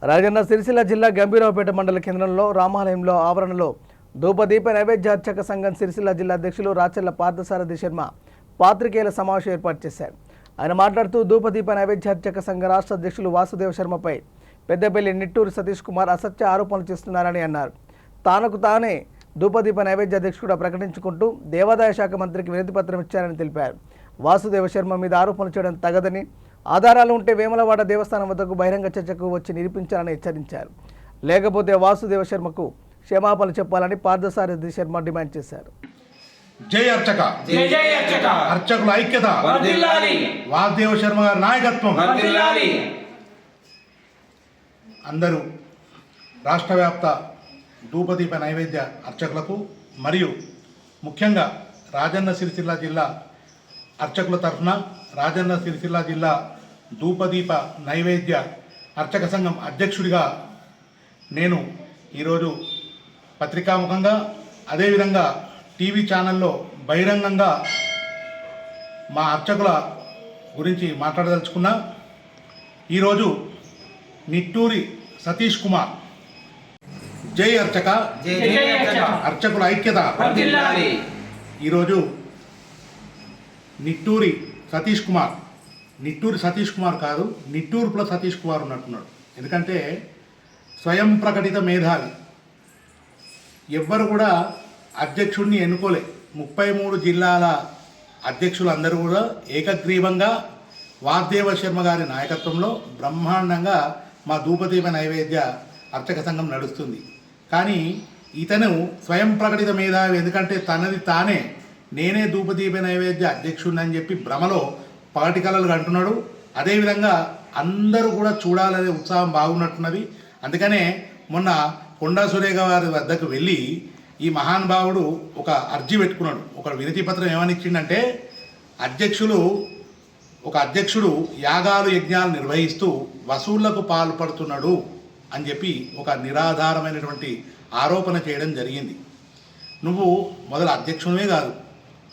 రాజన్న సిరిసిల్ల జిల్లా గంభీరావుపేట మండల కేంద్రంలో రామాలయంలో ఆవరణలో ధూపదీప నైవేద్య అర్చక సంఘం సిరిసిల్ల జిల్లా అధ్యక్షులు రాచర్ల పార్థసారథి శర్మ పాత్రికేయుల సమావేశం ఏర్పాటు చేశారు. ఆయన మాట్లాడుతూ ధూపదీప నైవేద్య అర్చక సంఘ రాష్ట్ర అధ్యక్షులు వాసుదేవ శర్మపై పెద్దపల్లి నిట్టూరు సతీష్ కుమార్ అసత్య ఆరోపణలు చేస్తున్నారని అన్నారు. తానకు తానే ధూపదీప నైవేద్య అధ్యక్షుడు ప్రకటించుకుంటూ దేవాదాయ శాఖ మంత్రికి వినతి పత్రం ఇచ్చారని తెలిపారు. వాసుదేవ శర్మ మీద ఆరోపణలు చేయడం తగదని, ఆధారాలు ఉంటే వేములవాడ దేవస్థానం వద్దకు బహిరంగ చర్చకు వచ్చి నిరూపించాలని హెచ్చరించారు. లేకపోతే వాసుదేవ శర్మకు క్షమాపణలు చెప్పాలని పార్థసారథి శర్మ డిమాండ్ చేశారు. జై అర్చక, జై జై అర్చక, అర్చకుల ఐక్యత వర్ధిల్లాలి, వాసుదేవ శర్మ గారి నాయకత్వం వర్ధిల్లాలి. అందరూ రాష్ట్ర వ్యాప్త ధూపదీప నైవేద్య అర్చకులకు మరియు ముఖ్యంగా రాజన్న సిరిసిల్ల జిల్లా అర్చకుల తరఫున రాజన్న సిరిసిల్ల జిల్లా ధూపదీప నైవేద్య అర్చక సంఘం అధ్యక్షుడిగా నేను ఈరోజు పత్రికాముఖంగా అదేవిధంగా టీవీ ఛానల్లో బహిరంగంగా మా అర్చకుల గురించి మాట్లాడదలుచుకున్నా. ఈరోజు నిట్టూరి సతీష్ కుమార్ జై అర్చక, జై జై అర్చక, అర్చకుల ఐక్యత వర్ధిల్లాలి. ఈరోజు నిట్టూరి సతీష్ కుమార్ కాదు, నిట్టూరు ప్లస్ సతీష్ కుమార్ ఉన్నట్టున్నాడు. ఎందుకంటే స్వయం ప్రకటిత మేధావి. ఎవ్వరు కూడా అధ్యక్షుడిని ఎన్నుకోలే. 33 జిల్లాల అధ్యక్షులు అందరూ కూడా ఏకగ్రీవంగా వాసుదేవ శర్మ గారి నాయకత్వంలో బ్రహ్మాండంగా మా ధూపదీప నైవేద్య అర్చక సంఘం నడుస్తుంది. కానీ ఇతను స్వయం ప్రకటిత మేధావి. ఎందుకంటే తనది తానే నేనే ధూపదీప నైవేద్య అధ్యక్షుడిని అని చెప్పి భ్రమలో పగటి కలలు అంటున్నాడు. అదేవిధంగా అందరూ కూడా చూడాలనే ఉత్సాహం బాగున్నట్టున్నది. అందుకనే మొన్న కొండా సురేఖ వారి వద్దకు వెళ్ళి ఈ మహానుభావుడు ఒక అర్జీ పెట్టుకున్నాడు. ఒక వినతి పత్రం ఏమని ఇచ్చిండంటే, ఒక అధ్యక్షుడు యాగాలు యజ్ఞాలు నిర్వహిస్తూ వసూళ్లకు పాల్పడుతున్నాడు అని చెప్పి ఒక నిరాధారమైనటువంటి ఆరోపణ చేయడం జరిగింది. నువ్వు మొదలు అధ్యక్షునివే కాదు,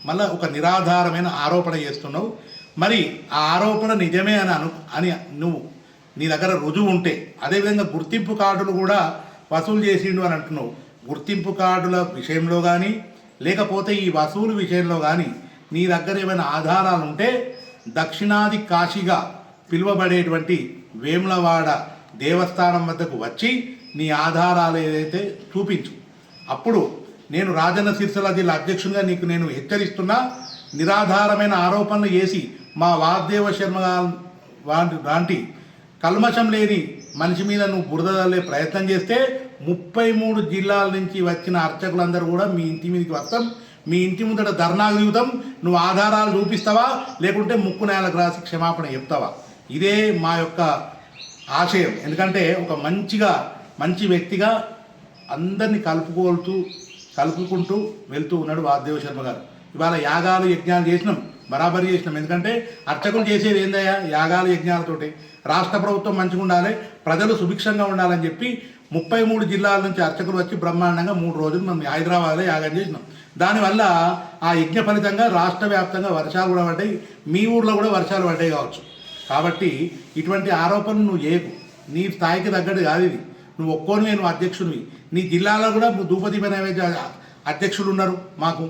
మళ్ళీ ఒక నిరాధారమైన ఆరోపణ చేస్తున్నావు. మరి ఆ ఆరోపణ నిజమే అని నువ్వు నీ దగ్గర రుజువు ఉంటే, అదేవిధంగా గుర్తింపు కార్డులు కూడా వసూలు చేసిండు అని అంటున్నావు. గుర్తింపు కార్డుల విషయంలో కానీ లేకపోతే ఈ వసూలు విషయంలో కానీ నీ దగ్గర ఏమైనా ఆధారాలు ఉంటే దక్షిణాది కాశీగా పిలువబడేటువంటి వేములవాడ దేవస్థానం వద్దకు వచ్చి నీ ఆధారాలు ఏదైతే చూపించు. అప్పుడు నేను రాజన్న సిరిసిల్ల జిల్లా అధ్యక్షునిగా నేను హెచ్చరిస్తున్నా. నిరాధారమైన ఆరోపణలు చేసి మా వాసుదేవ శర్మ లాంటి కల్మషం లేని మనిషి మీద నువ్వు బురద చల్లే ప్రయత్నం చేస్తే 33 జిల్లాల నుంచి వచ్చిన అర్చకులందరూ కూడా మీ ఇంటి మీదకి వస్తాం, మీ ఇంటి ముందట ధర్నాకు దిగుతాం. నువ్వు ఆధారాలు చూపిస్తావా, లేకుంటే ముక్కు నేలకు రాసి క్షమాపణ చెప్తావా? ఇదే మా యొక్క ఆశయం. ఎందుకంటే ఒక మంచి వ్యక్తిగా అందరినీ కలుపుకుంటూ వెళ్తూ ఉన్నాడు వాసుదేవ శర్మ గారు. ఇవాళ యాగాలు యజ్ఞాలు చేసినాం, బరాబరి చేసినాం. ఎందుకంటే అర్చకులు చేసేది ఏందయ్యా? యాగాలు యజ్ఞాలతోటి రాష్ట్ర ప్రభుత్వం మంచిగా ఉండాలి, ప్రజలు సుభిక్షంగా ఉండాలని చెప్పి 33 జిల్లాల నుంచి అర్చకులు వచ్చి బ్రహ్మాండంగా 3 రోజులు మనం హైదరాబాద్లో యాగం చేసినాం. దానివల్ల ఆ యజ్ఞ ఫలితంగా రాష్ట్ర వ్యాప్తంగా వర్షాలు కూడా పడ్డాయి, మీ ఊర్లో కూడా వర్షాలు పడ్డాయి కావచ్చు. కాబట్టి ఇటువంటి ఆరోపణలు నువ్వు చేయకు. నీ స్థాయికి తగ్గట్టు కాదు ఇది. నువ్వు ఒక్కోనివే, నువ్వు అధ్యక్షుడివి. నీ జిల్లాలో కూడా ధూపదీప నైవేద్య అధ్యక్షులు ఉన్నారు మాకు.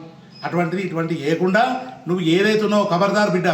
ఇటువంటి చేయకుండా నువ్వు ఏదైతే ఉన్నావో ఖబర్దార్ బిడ్డ.